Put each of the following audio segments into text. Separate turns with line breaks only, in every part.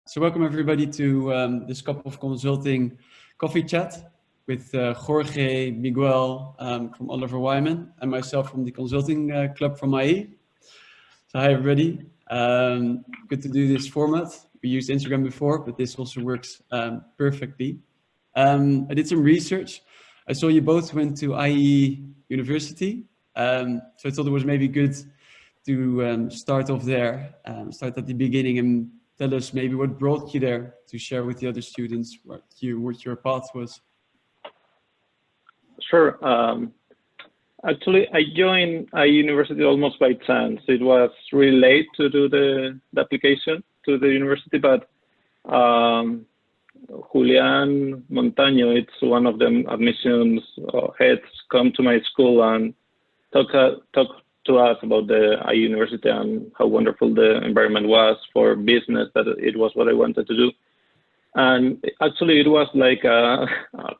So welcome everybody to this Cup of Consulting coffee chat with Jorge, Miguel from Oliver Wyman, and myself from the consulting club from IE. So hi everybody, good to do this format. We used Instagram before, but this also works perfectly. I did some research. I saw you both went to IE University, so I thought it was maybe good to start off there, start at the beginning and tell us maybe what brought you there to share with the other students what your path was.
Sure. Actually, I joined a university almost by chance. It was really late to do the application to the university, but Julian Montaño, it's one of the admissions heads, come to my school and talk to us about the IE University and how wonderful the environment was for business, that it was what I wanted to do. And actually it was like a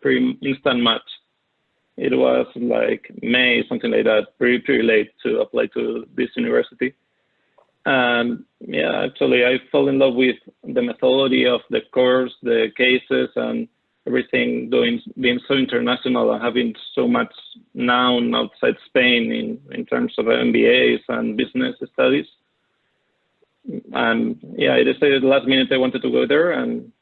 pretty instant match. It was like May, something like that, pretty late to apply to this university. And yeah, actually I fell in love with the methodology of the course, the cases, and everything being so international and having so much known outside Spain in terms of MBAs and business studies. And yeah, I decided last minute I wanted to go there, and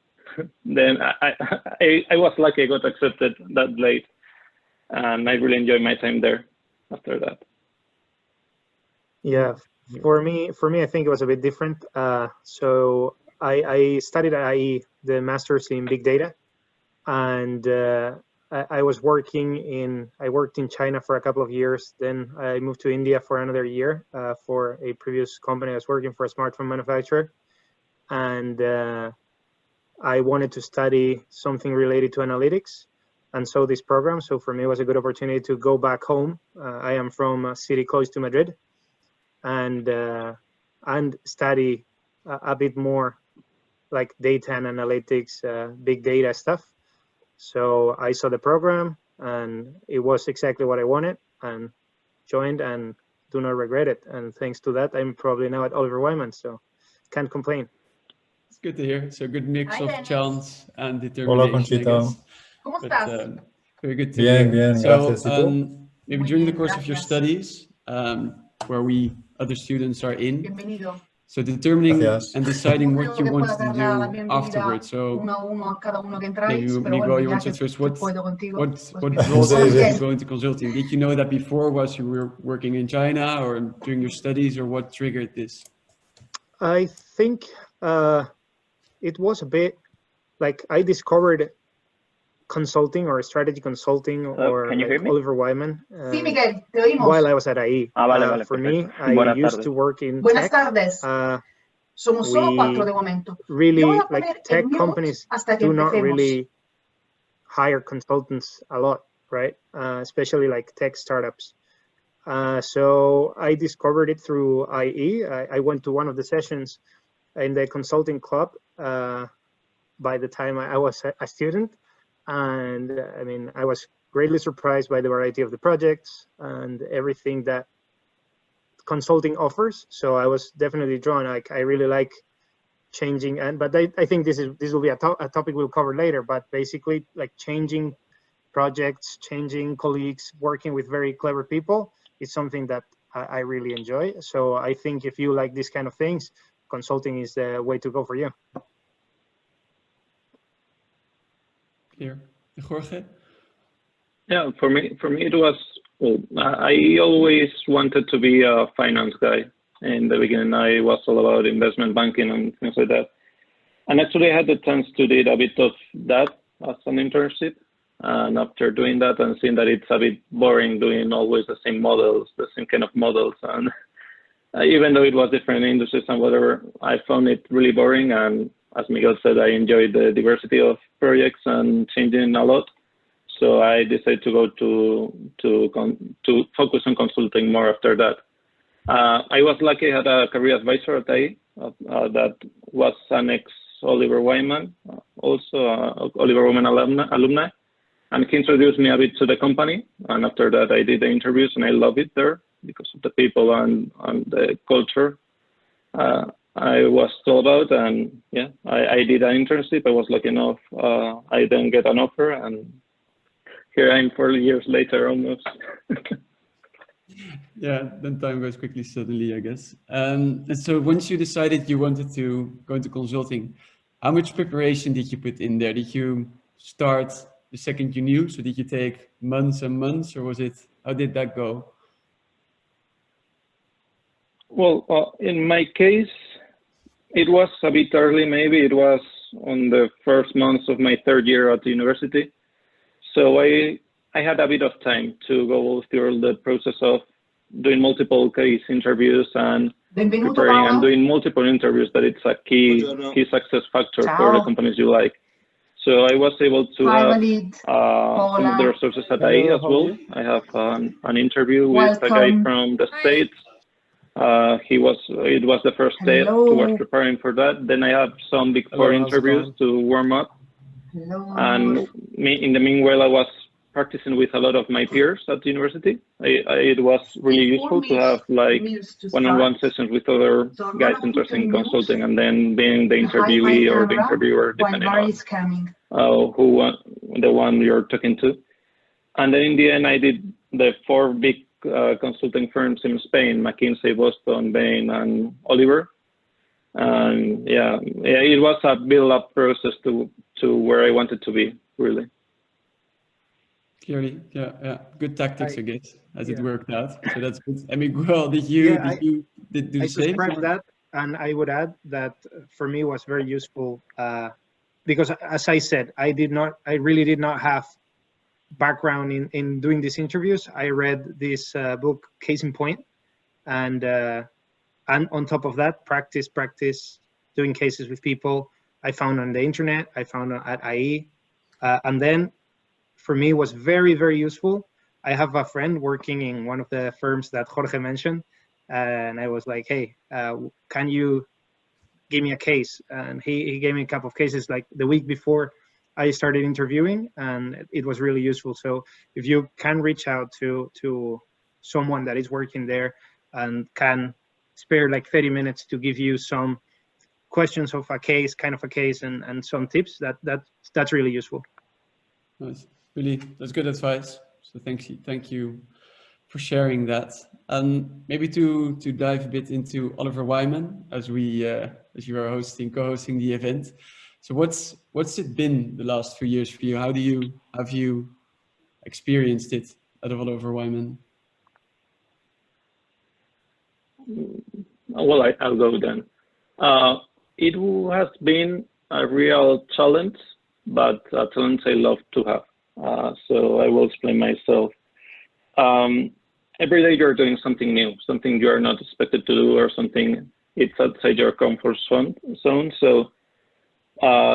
then I was lucky I got accepted that late, and I really enjoyed my time there after that.
Yeah, for me, I think it was a bit different. So I studied at IE the master's in big data. And I worked in China for a couple of years. Then I moved to India for another year for a previous company. I was working for a smartphone manufacturer. And I wanted to study something related to analytics. And so this program, so for me, it was a good opportunity to go back home. I am from a city close to Madrid, and study a bit more like data and analytics, big data stuff. So I saw the program and it was exactly what I wanted, and joined and do not regret it. And thanks to that, I'm probably now at Oliver Wyman, so can't complain.
It's good to hear. So good mix of chance and determination, I guess.
¿Cómo estás?
Very good to hear.
Bien,
so
gracias.
Maybe during the course of your studies, where other students are in,
Bienvenido.
so determining
Gracias.
and deciding what you want to do afterwards. So maybe Miguel, you want to first, what brought you to go into consulting? Did you know that before, whilst you were working in China or during your studies, or what triggered this?
I think it was a bit like I discovered consulting or strategy consulting or like Oliver Wyman
Sí, Miguel, te oímos.
while I was at IE.
Vale,
for
perfecto.
me, I used to work in
Buenas
tech.
tardes. Somos solo 4 de momento.
Really,
Yo voy a
like
poner
tech
el mute
companies
hasta que
do not
empecemos.
really hire consultants a lot, right? Especially like tech startups. So I discovered it through IE. I went to one of the sessions in the consulting club by the time I was a student. And I mean, I was greatly surprised by the variety of the projects and everything that consulting offers. So I was definitely drawn. Like I really like changing, but I think this will be a topic we'll cover later. But basically, like changing projects, changing colleagues, working with very clever people is something that I really enjoy. So I think if you like these kind of things, consulting is the way to go for you.
Clear. Jorge?
Yeah, for me it was, well, I always wanted to be a finance guy. In the beginning, I was all about investment banking and things like that. And actually I had the chance to do a bit of that as an internship. And after doing that and seeing that it's a bit boring doing always the same models, the same kind of models, and even though it was different industries and whatever, I found it really boring. And as Miguel said, I enjoyed the diversity of projects and changing a lot. So I decided to go to focus on consulting more after that. I was lucky I had a career advisor at IE that was an ex-Oliver Wyman, also Oliver Wyman alumni. And he introduced me a bit to the company. And after that, I did the interviews and I love it there because of the people and the culture. I was told about, and yeah, I did an internship. I was lucky enough. I then get an offer, and here I am 4 years later almost.
Yeah, then time goes quickly suddenly, I guess. And so once you decided you wanted to go into consulting, how much preparation did you put in there? Did you start the second you knew? So did you take months and months, or was it, how did that go?
Well, in my case, it was a bit early. Maybe it was on the first months of my third year at the university. So I had a bit of time to go through the process of doing multiple case interviews and preparing and doing multiple interviews. That it's a key success factor for the companies you like. So I was able to have some of the resources at IE as well. I have an interview with a guy from the States. It was the first day towards preparing for that. Then I have some Big Four interviews to warm up. And in the meanwhile, I was practicing with a lot of my peers at the university. It was really useful to have like one-on-one sessions with other guys interested in consulting, and then being the interviewee or the interviewer, depending on the one you're talking to. And then in the end, I did the 4 big consulting firms in Spain: McKinsey, Boston, Bain, and Oliver. And yeah, it was a build-up process to where I wanted to be, really.
Clearly, yeah. Good tactics, I guess, as it worked out. So that's good. I mean, well, did you do the same?
Describe that, and I would add that for me was very useful because, as I said, I really did not have background in doing these interviews. I read this book, Case in Point, and on top of that, practice doing cases with people I found on the internet, I found at IE, and then for me was very, very useful. I have a friend working in one of the firms that Jorge mentioned, and I was like, hey, can you give me a case? And he gave me a couple of cases like the week before I started interviewing, and it was really useful. So if you can reach out to someone that is working there and can spare like 30 minutes to give you some questions of a case, and some tips, that's really useful.
Nice. Really, that's good advice. So thank you for sharing that. And maybe to dive a bit into Oliver Wyman as you are co-hosting the event. So what's it been the last few years for you? How have you experienced it out of Oliver Wyman?
Well, I'll go then. It has been a real challenge, but a challenge I love to have. So I will explain myself. Every day you're doing something new, something you are not expected to do, or something it's outside your comfort zone. So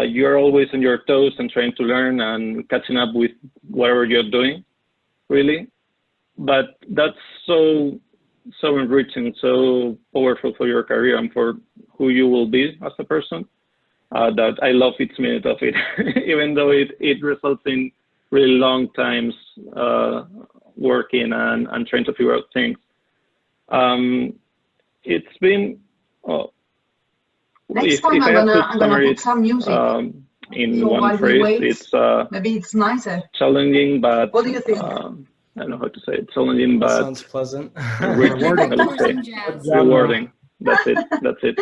you're always on your toes and trying to learn and catching up with whatever you're doing, really. But that's so enriching, so powerful for your career and for who you will be as a person, that I love each minute of it, even though it results in really long times working and trying to figure out things. It's been,
next time I'm gonna put some music.
In one phrase, it's
maybe it's nicer.
Challenging, but
what do you think?
I don't know how to say it. Challenging, but
sounds pleasant.
Rewarding. That's it.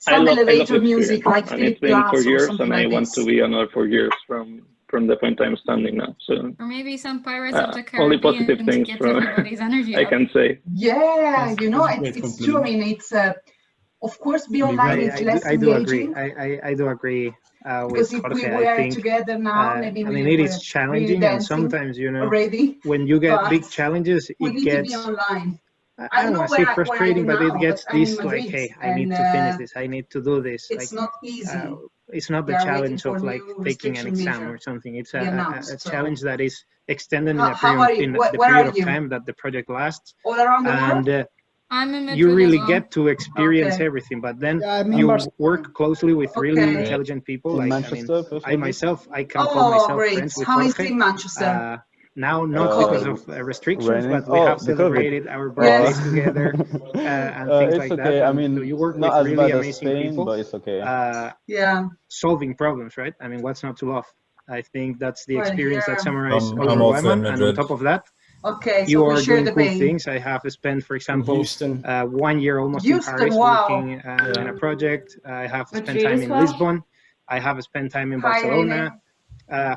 Some
I love
elevator music, like
and it's been 4 years, and I want to be another 4 years from the point I'm standing now. So,
or maybe some Pirates of the Caribbean
only positive things
to get
from
everybody's energy
I can say.
Yeah, it's true. I mean, it's of course, be online is less engaging.
I do agree.
Because if
Jorge,
we were together now, maybe
I mean, it is challenging, and sometimes, when you get big challenges, it gets.
To be online.
I don't want to say frustrating, but it gets this like, hey, I need to finish this. I need to do this.
It's not easy.
It's not the challenge of like taking an exam or something. It's a challenge that is extended in the period of time that the project lasts.
All around the world?
And you really get to experience everything, but then you work closely with really intelligent people. Like, I myself, I can call myself friends with Jorge. Now, not because of restrictions, but we have celebrated our birthdays together and things like
okay.
that.
I mean,
so you work with
not as
really
bad as
amazing
Spain,
people.
but it's okay.
Solving problems, right? I mean, what's not to love? I think that's the experience that summarizes
I'm
Oliver
also in
Wyman. And on
Madrid.
top of that,
Okay, so
you
we
are
share
doing
the
cool
pain.
things. I have spent, for example,
Houston.
1 year almost
Houston,
in Paris
wow.
working in a project. I have spent
Madrid
time
as
in
well?
Lisbon. I have spent time in
Hi,
Barcelona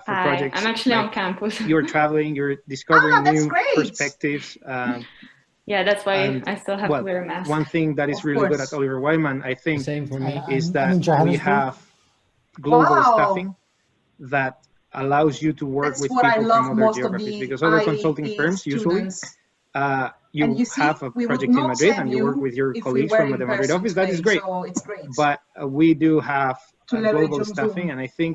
for
Hi,
projects.
I'm actually
like
on campus.
You're traveling, you're discovering
that's
new
great.
perspectives.
Yeah, that's why
and,
I still have
well,
to wear a mask.
one thing that is
Of
really good
course.
at Oliver Wyman, I think,
Same for me.
is
I'm
that
in
we
Johannesburg.
have global
Wow.
staffing that allows you to work
That's
with
what I
people
love
from other
most of
geographies.
the
Because other consulting
IE
firms, usually,
students.
you
And you see,
have a
we would
project in
not
Madrid
save
and you work
you
with your
if we
colleagues
were
from
in
the Madrid
person
office. That is
today,
great.
so it's great.
But we do have
To leverage
global
on
staffing,
Zoom.
and I think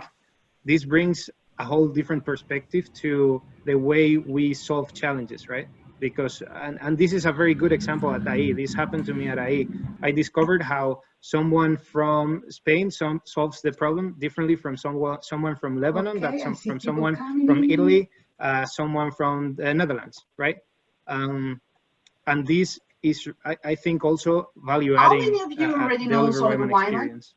this brings a whole different perspective to the way we solve challenges, right? Because, and this is a very good example at IE. This happened to me at IE. I discovered how someone from Spain solves the problem differently from someone from Lebanon,
Okay, I see
from
people
someone
coming.
from Italy, someone from the Netherlands, right? And this is, I think, also value
How
adding
many of you already
the
know
Oliver
Oliver
Wyman
Wyman?
experience.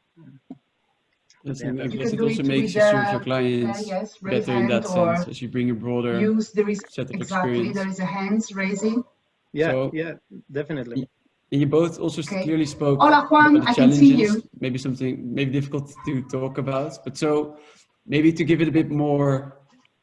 Yes,
Yeah,
and I
that's
You
guess
can
it
do
also
it
makes
with
you serve your clients
yes, raise
better in
hand
that
or
sense as you bring a broader
use there is
set of
exactly
experience.
there is a hands raising.
Yeah,
So-
yeah, definitely.
And you both also
Okay.
clearly spoke
Hola, Juan,
about the
I can see
challenges,
you.
maybe something maybe difficult to talk about, but so maybe to give it a bit more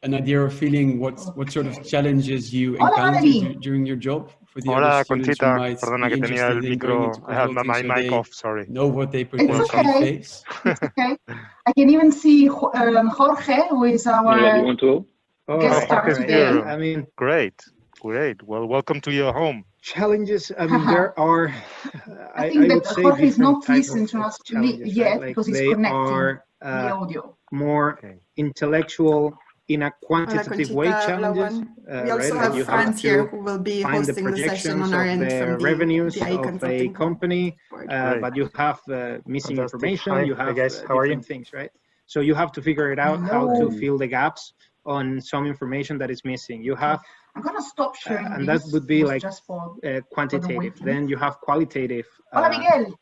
an idea or feeling what sort of challenges you
Hola,
encounter
Valerie.
during your job for the
Hola,
other students who
Conchita.
might
Perdona
be
que tenía el
interested in going
micro.
into
I had
consulting
my
so
mic
they
off, sorry.
know what they
It's
potentially
okay.
face.
It's okay. I can even see Jorge, who is
Miguel, you
our
want to go?
Oh,
guest
Oh,
star
Jorge's
today.
here.
I mean,
Great. Well, welcome to your home.
challenges. I mean, there are.
I think that
would say
Jorge is
different
not
type
listening
of
to us
challenges,
yet
right? Like
because he's
they
connecting
are
the audio.
more
Okay.
intellectual in a quantitative way challenges,
We also
right?
have
Like you
Franz
have
here
to
who will be
find the
hosting the session
projections
on our
of
end
the
from
revenues
the IE
of a
consulting
company,
Great.
but you have missing Fantastic. information. Hi, You hi have guys. How are you? different things, right? So you have to figure it out how to
Hello.
fill the gaps on some information that is missing. You have
I'm gonna stop sharing
and
this.
that would be
It was
like
just for
quantitative.
waiting.
Then you have qualitative
Hola, Miguel.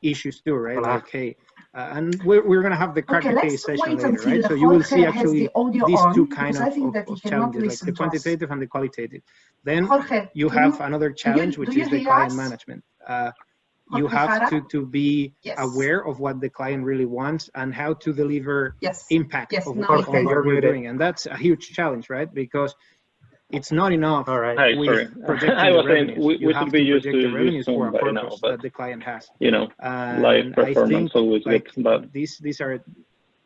issues too, right?
Hola.
Like, hey, and we're gonna have the crack
Okay,
the
let's
case session
wait
later,
until
right? So you will see
Jorge has
actually
the audio
these
on,
two kind
because I think that he
of
cannot
challenges, like
listen
the
to us.
quantitative and the qualitative. Then
Jorge,
you
can
have another challenge,
do
which
you
is the
hear
client
us?
management. You
Jorge
have
Jara?
to be
Yes.
aware of what the client really wants and how to deliver
Yes.
impact
Yes,
of
now
what
Jorge,
you're
muted.
doing. And that's a huge challenge, right? Because it's not enough
All right.
Hi,
with
sorry.
projecting
I
the
was saying
revenues.
we
You
should
have
be
to
used
project
to
the
use
revenues for
Zoom
a
by now,
purpose
but
that the client has.
you know, live
And
performance always
like
good. But
these are,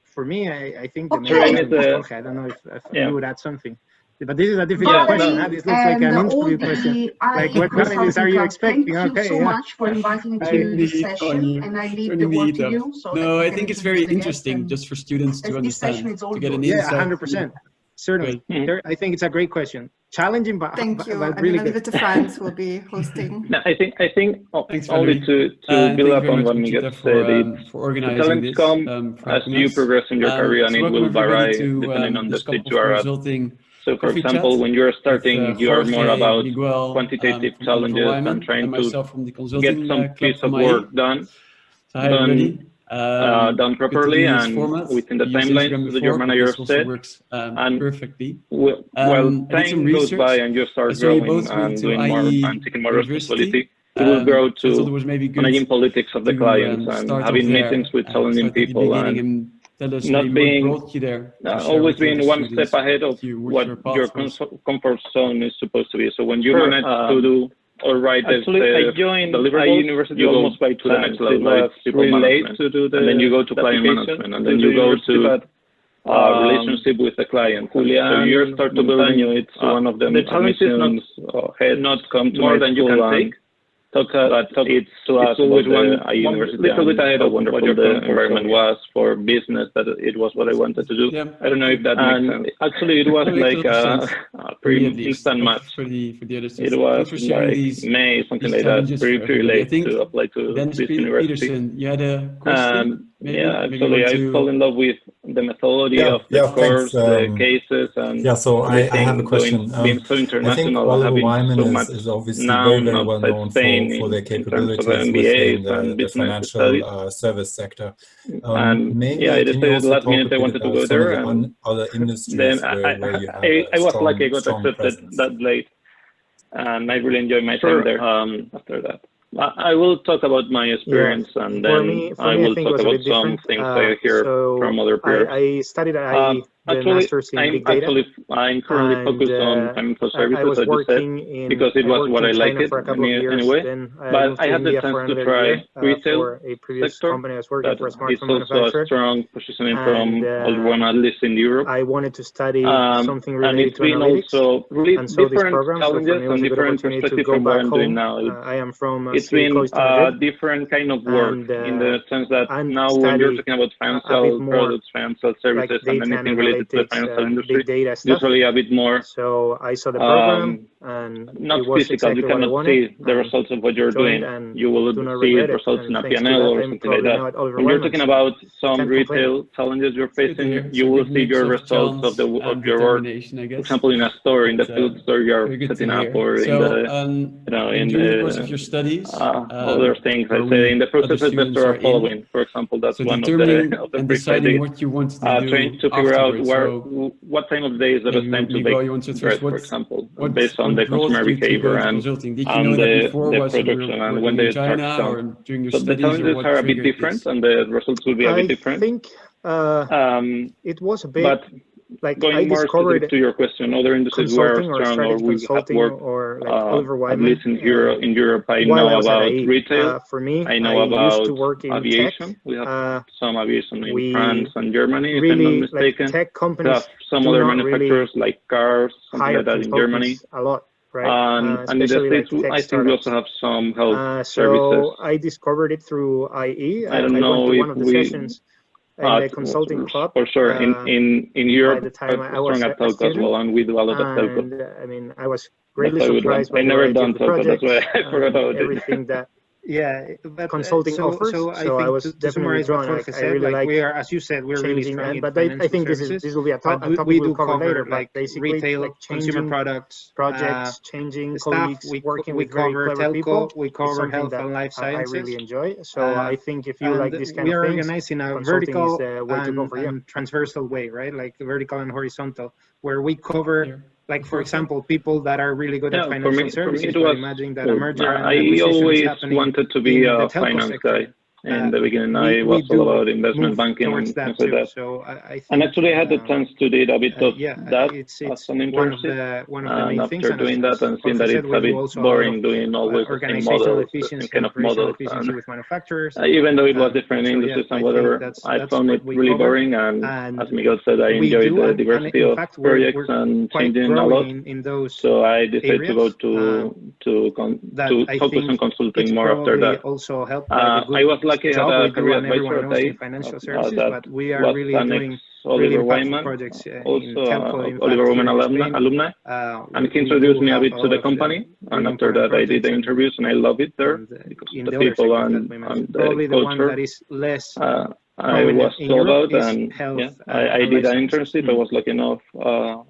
for me, I think the main
Okay.
challenge is Jorge. I don't know if
yeah.
you would add something. But this is a difficult
Yeah,
question.
no.
Huh? This looks like an interview question. Like, what challenges are you expecting?
Thank you
Okay,
so
yeah.
much for inviting
I
to the
need
session, and I leave the
turning the
word
heat
to
up.
you. So that
No,
you
I
can
think it's very
introduce the guest
interesting
and
just for students to
this session
understand,
is all
to get an
yours.
Yeah,
insight.
100%. Certainly.
Mhm.
I think it's a great question. Challenging, but
Thank you.
but
I'm
really
going to leave
good.
it to Franz who will be hosting.
No, I think
Thanks,
only
Valerie.
to
Thank
build
you
up
very
on
much,
what Miguel
Conchita,
said.
for
The
organizing
challenge
this,
come
for
as
helping
you
us.
progress in your career, and
So
it
welcome
will
everybody
vary
to
depending on the
this
stage
couple
you
of
are at.
consulting
So, for
coffee
example,
chat
when you're
with
starting, you are more
Jorge,
about
Miguel,
quantitative
from Oliver
challenges and
Wyman,
trying
and
to
myself from the
get
consulting
some
club
piece of
from
work
IE.
done.
So hi everybody.
Done
Good to
properly
do this
and
format.
within the
We used
timelines
Instagram
that
before,
your
but
manager
this also
set.
works
And
perfectly.
well,
I did some
time goes by
research.
and you
I
start
saw you
growing
both went
and
to
doing more
IE
and taking more
University.
responsibility. You will grow
So I thought it
to
was maybe good
managing politics of the
to
clients and
start
having
off there,
meetings with challenging
start at the
people
beginning
and
and tell us
not
maybe
being
what brought you there. To share
always
with the other
being one
students
step ahead of
what your
your
path was.
comfort zone is supposed to be. So when you
Sure,
manage to do or write
actually, I joined
deliverables,
university
you go
almost by
to the next
chance.
level.
It was
People
really late
management.
to do the
And then you go to client
application
management, and
to
then
the
you go
university,
to
but,
relationship with the client. So you start to build. It's one of them.
the challenge is
not come to
more than you can take.
But it's always one little bit ahead of what the environment was for business. That it was what I wanted to do.
Yeah.
I don't know if that makes sense. Actually, it was like a pretty instant match.
For the other
It
students.
was
Thanks for sharing
like
these
May, something
these
like that.
challenges for
Pretty
everybody. I
late
think
to apply to
Dennis
this university.
Peterson, you had a question?
Actually, I fell in love with the methodology of the course, the cases, and
so I have a question.
Being so international,
I think Oliver Wyman
so much
is obviously
known
very well
outside
known
Spain
for their
in terms of
capabilities
MBAs
within
and
the
business studies.
financial service sector.
And
Maybe
I
can you
decided
also
last
talk a
minute I
bit
wanted to
about
go
some of
there,
the
and
other
then
industries where you have
I was lucky I got
strong
accepted
presence?
that late, and I really enjoyed my time there after that. I will talk about my experience, and then I will talk about some things I hear from other peers.
I studied at IE, the Masters in Big Data.
I'm currently focused on financial services,
I was
as you said, because it was what I liked
for a couple of years.
anyway.
Then
But I had the chance to try retail
for a previous
sector.
company I was working for a
It's
smartphone
also a
manufacturer.
strong positioning from Oliver Wyman, at least in Europe.
I wanted to study something
And
related
it's
to
been
analytics.
also really
And so this
different
program,
challenges and different perspectives from what I'm doing now.
I am from
It's been a different kind of work in the sense that now when you're talking about financial products, financial services, and anything related to the financial industry, usually a bit more.
So I saw the program, and
not
it was
physical.
exactly
You
what I
cannot
wanted,
see the results of what you're doing. You will see results in a P&L or something like that. When you're talking about some retail challenges you're facing, you will see your results of your work. For example, in a store, in the food store you're setting up, or in the in
the course of your studies,
other things. I say in the processes that you are following. For example, that's one of the briefs I did.
What you want to do
Trying to figure out what time of day is the best time to bake bread, for example, based on the consumer behavior and the production and when they start selling. So the challenges are a bit different, and the results will be a bit different.
I think it was a bit.
But
like
going more specific to your question, other industries were strong, or we have worked,
or like Oliver Wyman,
at least in Europe, I know about retail.
For me,
I know about
used to work in
aviation.
Tech.
We have some aviation in France and Germany, if I'm
really,
not mistaken.
Like tech companies
we have some other manufacturers like cars, something like that in Germany.
A lot. Right?
And in the States, I think we also have some health services.
So I discovered it through IE.
I don't know
went to
if
one of the sessions in the consulting club.
For sure, in Europe,
by the time I was
strong at telco as well, and we do a lot of telco.
And I mean, I was greatly surprised by
I never done telco, that's why I forgot about
everything that
but
consulting offers.
So
I was definitely drawn. I really like.
We are, as you said, we're really strong in
but
financial
I think
services.
this will be a topic
we
we'll
do
cover later.
Like
basically,
retail,
like
consumer products,
projects, changing
staff.
colleagues, working
we
with very
cover
clever
telco,
people.
we cover health and life sciences.
I really enjoy. So I think if you like this kind
we
of
are
things,
organized in a vertical and transversal way, right? Like vertical and horizontal, where we cover. Like, for example, people that are really good at financial services, but imagine that a merger and acquisition is happening.
I always wanted to be a finance guy. In the beginning, I was all about investment banking and things like that.
So I think,
and actually, I had the chance to do a bit of that
it's
as an internship.
One of the main things.
After doing that and seeing that it's a bit boring doing always the same models, the same kind of models, and
with manufacturers.
Even though it was different industries and whatever, I found it really boring. And as Miguel said, I enjoyed the diversity of projects and changing a lot. So I decided to go to focus on consulting more after that.
Also helped
I was lucky to have a career advisor at IE
financial services, but we are
was
really
an
doing
Oliver Wyman,
projects
also Oliver Wyman alumni, and he introduced me a bit to the company. And after that, I did the interviews, and I love it there because the people and the culture.
That is less
I was sold out, and I did an internship. I was lucky enough.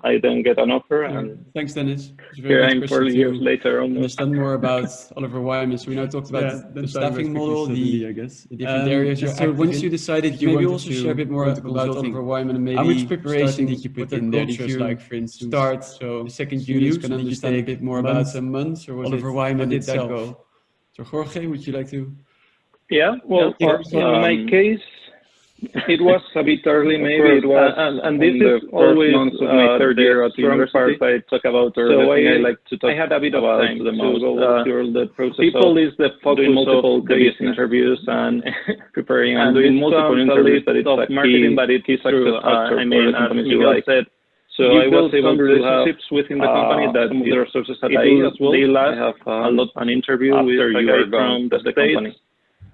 I then get an offer, and
thanks, Dennis.
Here I am 4 years later.
Understand more about Oliver Wyman. So we now talked about the staffing model, the different areas. So once you decided you wanted to share a bit more about Oliver Wyman and maybe how much preparation did you put in there? Did you like, for instance, start so the second you can understand a bit more about some months, or was Oliver Wyman did that go? So Jorge, would you like to?
Yeah, well, in my case, it was a bit early, maybe it was, and this is always months of my third year at university. I talk about, so I like to talk. I had a bit of time to go through the process. People is the focus multiple of interviews and preparing and doing multiple interviews. That it's like marketing, but it is true. I mean, as Miguel said. So I was able to have within the company that the resources at IE as well. They last a lot an interview with a guy from the company.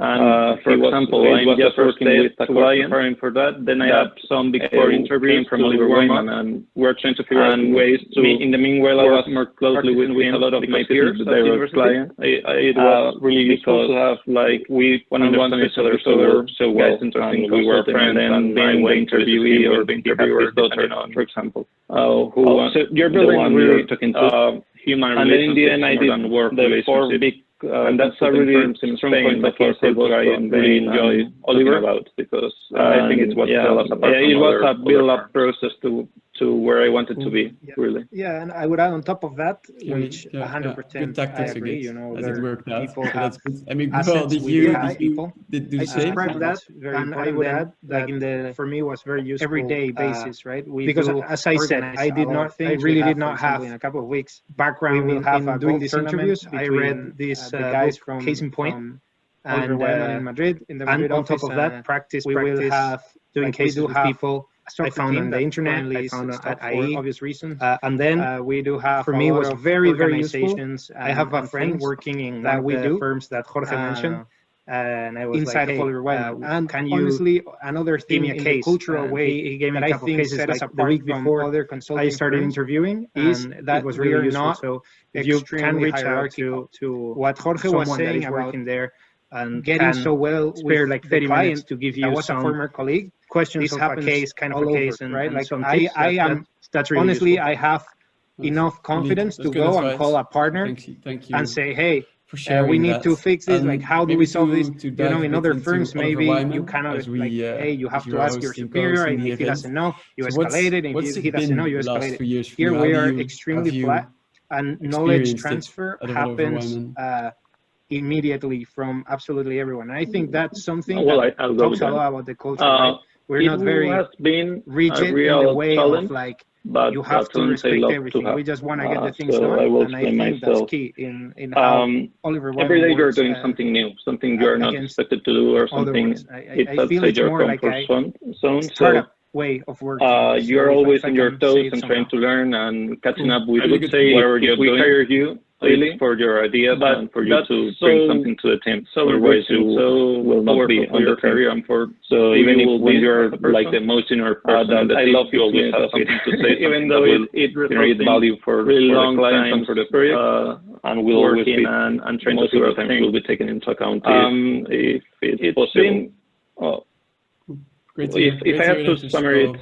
And for example, I'm just working with a client preparing for that. Then I have some Big Four interviews from Oliver Wyman, and we're trying to figure out ways to. In the meanwhile, I was more closely with a lot of my peers, they were clients. It was really useful to have we understand each other so well, and we were friends, and being the interviewee or the interviewer, depending on, for example, who. So you're building the one you're talking to. Human and then in the end, I did the 4 big, and that's a really strong point that I really enjoy Oliver about, because I think it's what sells us apart. It was a build-up process to where I wanted to be, really.
Yeah, and I would add on top of that, which 100%
good tactics
I agree. You know,
as it worked out.
People
That's good. I mean,
assets
did
with
you
people.
did you
I
say
described that, and I would add that for me was very useful
everyday basis, right?
Because as I said, I really did not have
in a couple of weeks
background
we will have
in doing these interviews.
I read this
guys
book,
from
Case in Point,
Oliver Wyman in Madrid.
in the
And
Madrid
on top
office,
of that, we will have
doing cases with people
I found on the internet, I found at IE,
obvious reasons.
And then
we do have
for me was very, very useful.
I have a friend
working in
that we do
firms that Jorge mentioned.
And I was
Inside
like,
of Oliver Wyman.
and
can you
honestly, another thing
me a
in
case,
the cultural way
he gave me
that
a
I
couple
think
cases
set us
like
apart
the week
from
before
other consulting
I started
firms,
interviewing
is
that
it was
we
really
are
useful.
not
So if you can reach out
to
what Jorge was
someone
saying
that is
about
working there and
getting
can
so well
spare
with
like
the
30
client
minutes to give you
that was a
some
former colleague,
questions
this
of a
happens
case, kind of
all
a case,
over,
right?
and
Like
some
I
tips
am
that's really
honestly,
useful.
I have enough confidence to go and call a partner
thank you
and say, hey,
for sharing
we need
that.
to fix this. Like, how do we solve this?
To
You know, in other firms, maybe you kind of
we,
hey, you have
you
to
are
ask your
hosting,
superior, and
co-hosting
if he
the
doesn't know, you
So
escalate it.
what's
If he
it
doesn't
been
know, you
the last
escalate
few
it.
years for
Here
you?
we
How
are
do you-
extremely
have you
flat, and knowledge
experienced it
transfer
at Oliver
happens
Wyman?
immediately from absolutely everyone. I think that's something
Well,
that
I'll go
talks
with
a
that.
lot about the culture. Right? We're not very
has been
rigid
a real
in the way
challenge,
of like
but
you have to
challenge I
respect
love to
everything.
have.
We just want to get the things
So
done,
I will
and I
explain
think that's
myself.
key in how Oliver Wyman
Every day you're
works,
doing something new, something you're not
against
expected to do, or something
otherwise.
it's
I feel
outside
it's
your
more like
comfort
a
zone. So
startup way of working.
you're
So
always
if I
on your
can
toes
say it
and trying
somehow.
to learn and catching up with
I would
say
say
if we hire you really for your ideas and for you to bring something to the team. Otherwise, you will not be on your career. And for so even if when you're like the most senior person, I love you always have something to say, even though it generate value for really long clients and for the project, and we'll always be and trying to figure out things will be taken into account if it's possible. If I have to summarize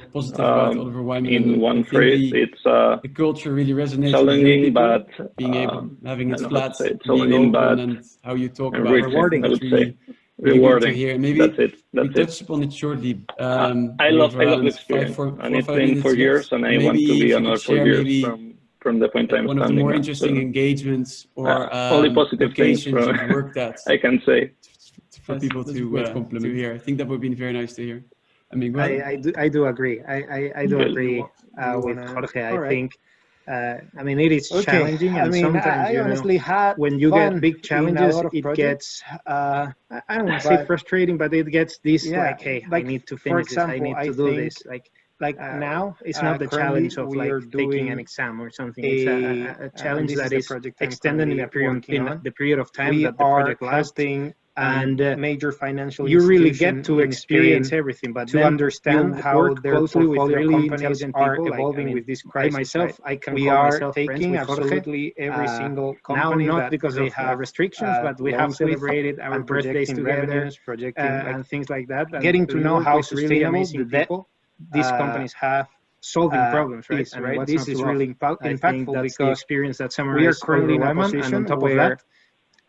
in one phrase, it's
the culture really resonates
challenging,
with
but
being able having it flat, being
challenging,
open,
but
and how you talk
and
about it.
rewarding, I would
Really,
say.
really good to
Rewarding.
hear. Maybe
That's it.
we
That's it.
touched upon it shortly.
I love the experience, and it's been 4 years, and I want to be another 4 years from the point I'm
one of the
standing
more
now.
interesting engagements or
only positive things
locations
from,
you've worked at.
I can say.
For people to hear. I think that would be very nice to hear. I mean,
I do agree. I do agree with Jorge. I think. I mean, it is challenging, and sometimes
I honestly had
when you get big challenges, it gets I don't want to say frustrating, but it gets this like, hey, I need to finish this. I need to do this. Like now, it's not the challenge of like taking an exam or something. It's a challenge that is extended in the period of time that the project lasts. And
major financial
you really get to experience everything, but
to understand how their
closely with really
companies
intelligent
are
people
evolving with this crisis.
Myself, I can
we
call
are
myself
taking
friends with
absolutely every single
now
company
not
that
because
they
of
have
restrictions, but we have celebrated our birthdays together, and things like that.
Getting to know how sustainable
these companies have solving problems, right?
Right? This is really impactful
that's the
because
experience that
we are currently in a
Wyman,
position
and on top
where
of that,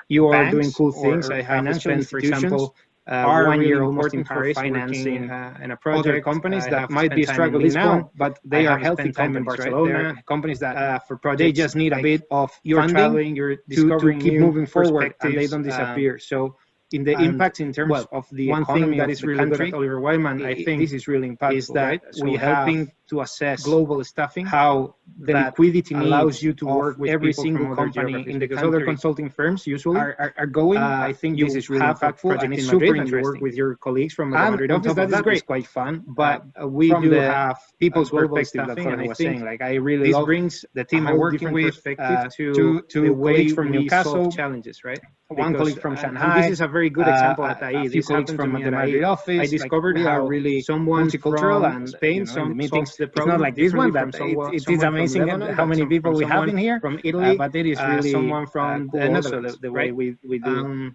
you are doing cool
or
things. I have
financial
spent, for
institutions
example,
are
1 year
really
almost in
important for
Paris
financing
working in a project.
other companies
I
that
have
might be
spent time in
struggling
Lisbon,
now, but they
I
are
have
healthy
spent time in
companies,
Barcelona,
right? They're companies that
for projects
they just need a bit of
you're
funding
traveling, you're
to
discovering
keep
new
moving forward, and they
perspectives,
don't disappear. So
in the impact in terms of the
one
economy
thing that
of
is
the
really
country,
good at
Oliver Wyman, I think
this is really impactful,
is that
right?
we helping to assess
global staffing,
how the liquidity allows you to work with every single company in the country. Other consulting firms usually are going. I think this is really impactful and it's super interesting. You work with your colleagues from the Madrid office. That is great. It's quite fun. But we do have people's perspective. That's what I was saying. Like I really love brings the team I'm working with to colleagues from Newcastle challenges, right? One colleague from Shanghai. This is a very good example at IE. This colleagues from the Madrid office. I discovered how really someone multicultural and Spain. Some meetings. It's not like this one. That it is amazing how many people we have in here from Italy. But it is really someone from the way we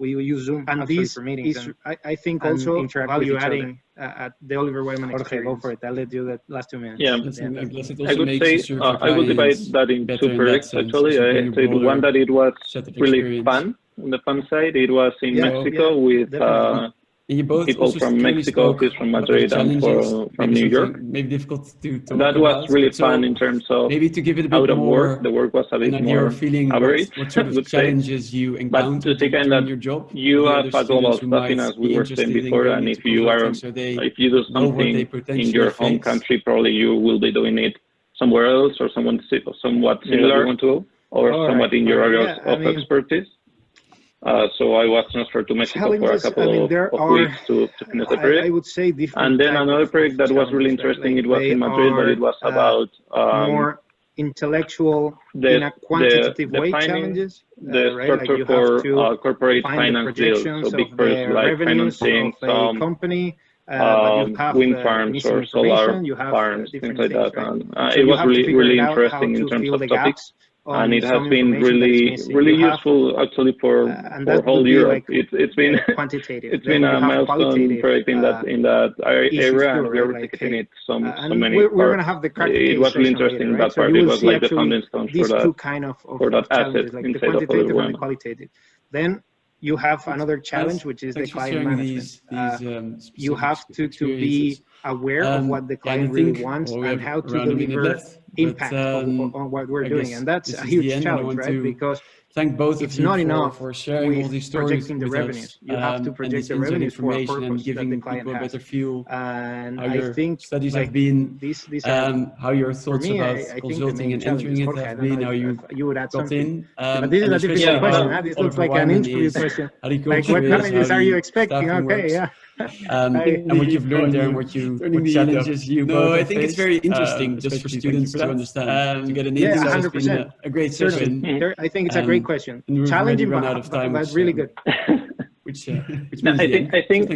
use Zoom and this for meetings. Is, I think also value adding at the Oliver Wyman experience. Jorge, go for it. I'll let you the last 2 minutes.
Yeah, I would say I would divide that in two projects. Actually, I said one that it was really fun. On the fun side, it was in Mexico with people from Mexico, office from Madrid, and from New York.
Maybe difficult to talk
that was really fun in terms of
maybe to give it a bit
out of
more
work. The work was a bit more average.
What sort of challenges you encounter in your job?
You have a global staffing, as we were saying before, and if you do something in your home country, probably you will be doing it somewhere else or somewhat similar, or somewhat in your area of expertise. So I was transferred to Mexico for a couple of weeks to finish the project.
I would say
and then another project that was really interesting, it was in Madrid, but it was about
more intellectual in a quantitative way challenges.
The structure for corporate finance deals, so big projects like financing some wind farms or solar farms, things like that. And it was really interesting in terms of topics. And it has been really useful actually for whole Europe. It's been a milestone project in that area, and we're taking it so many parts. It was really interesting that part. It was like the founding stone for that asset inside of Oliver Wyman.
Then you have another challenge, which is the client management. You have to be aware of what the client really wants and how to deliver impact on what we're doing. And that's a huge challenge, right? Because
thank both
it's
of you
not enough
for sharing all these stories
projecting the revenues. You have to project the revenues for a purpose
and giving
that the client
people a better
has.
feel
And
how your
I think
studies have been, how your thoughts
me,
about
I
consulting and entering it have been, how you
would add
got
something.
in.
But this is a difficult question. This looks like an interview question. Like, what challenges are you expecting? Okay, yeah.
And what you've learned there and what challenges you both have. I think it's very interesting just for students to understand, to get an insight. It's been a great session.
I think it's a great question. Challenging, but really good.
I think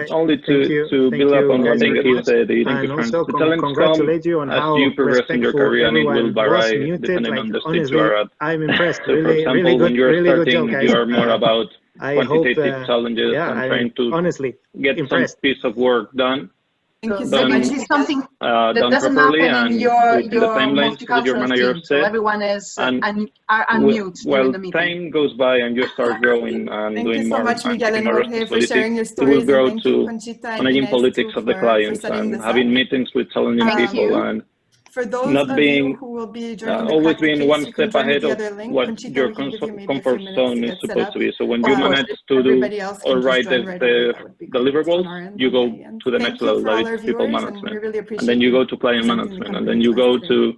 only to build up on what Miguel said, the challenge
congratulate you on how
you progress in your career, and it will vary depending on the stage you are at.
I'm impressed.
So, for example, when you're starting, you are more about quantitative challenges and trying to get some piece of work done.
It's something that doesn't happen in your multicultural team. So everyone is unmute during the meeting.
Time goes by and you start growing and doing more.
Thank you so much, Miguel and Jorge, for sharing your
You
stories.
will grow to managing politics of the clients and having meetings with challenging people and
for those
not being
who will be joining
always being one step ahead of what your comfort zone is supposed to be. So when you manage to do or write the deliverables, you go to the next level, that is people management. And then you go to client management, and then you go to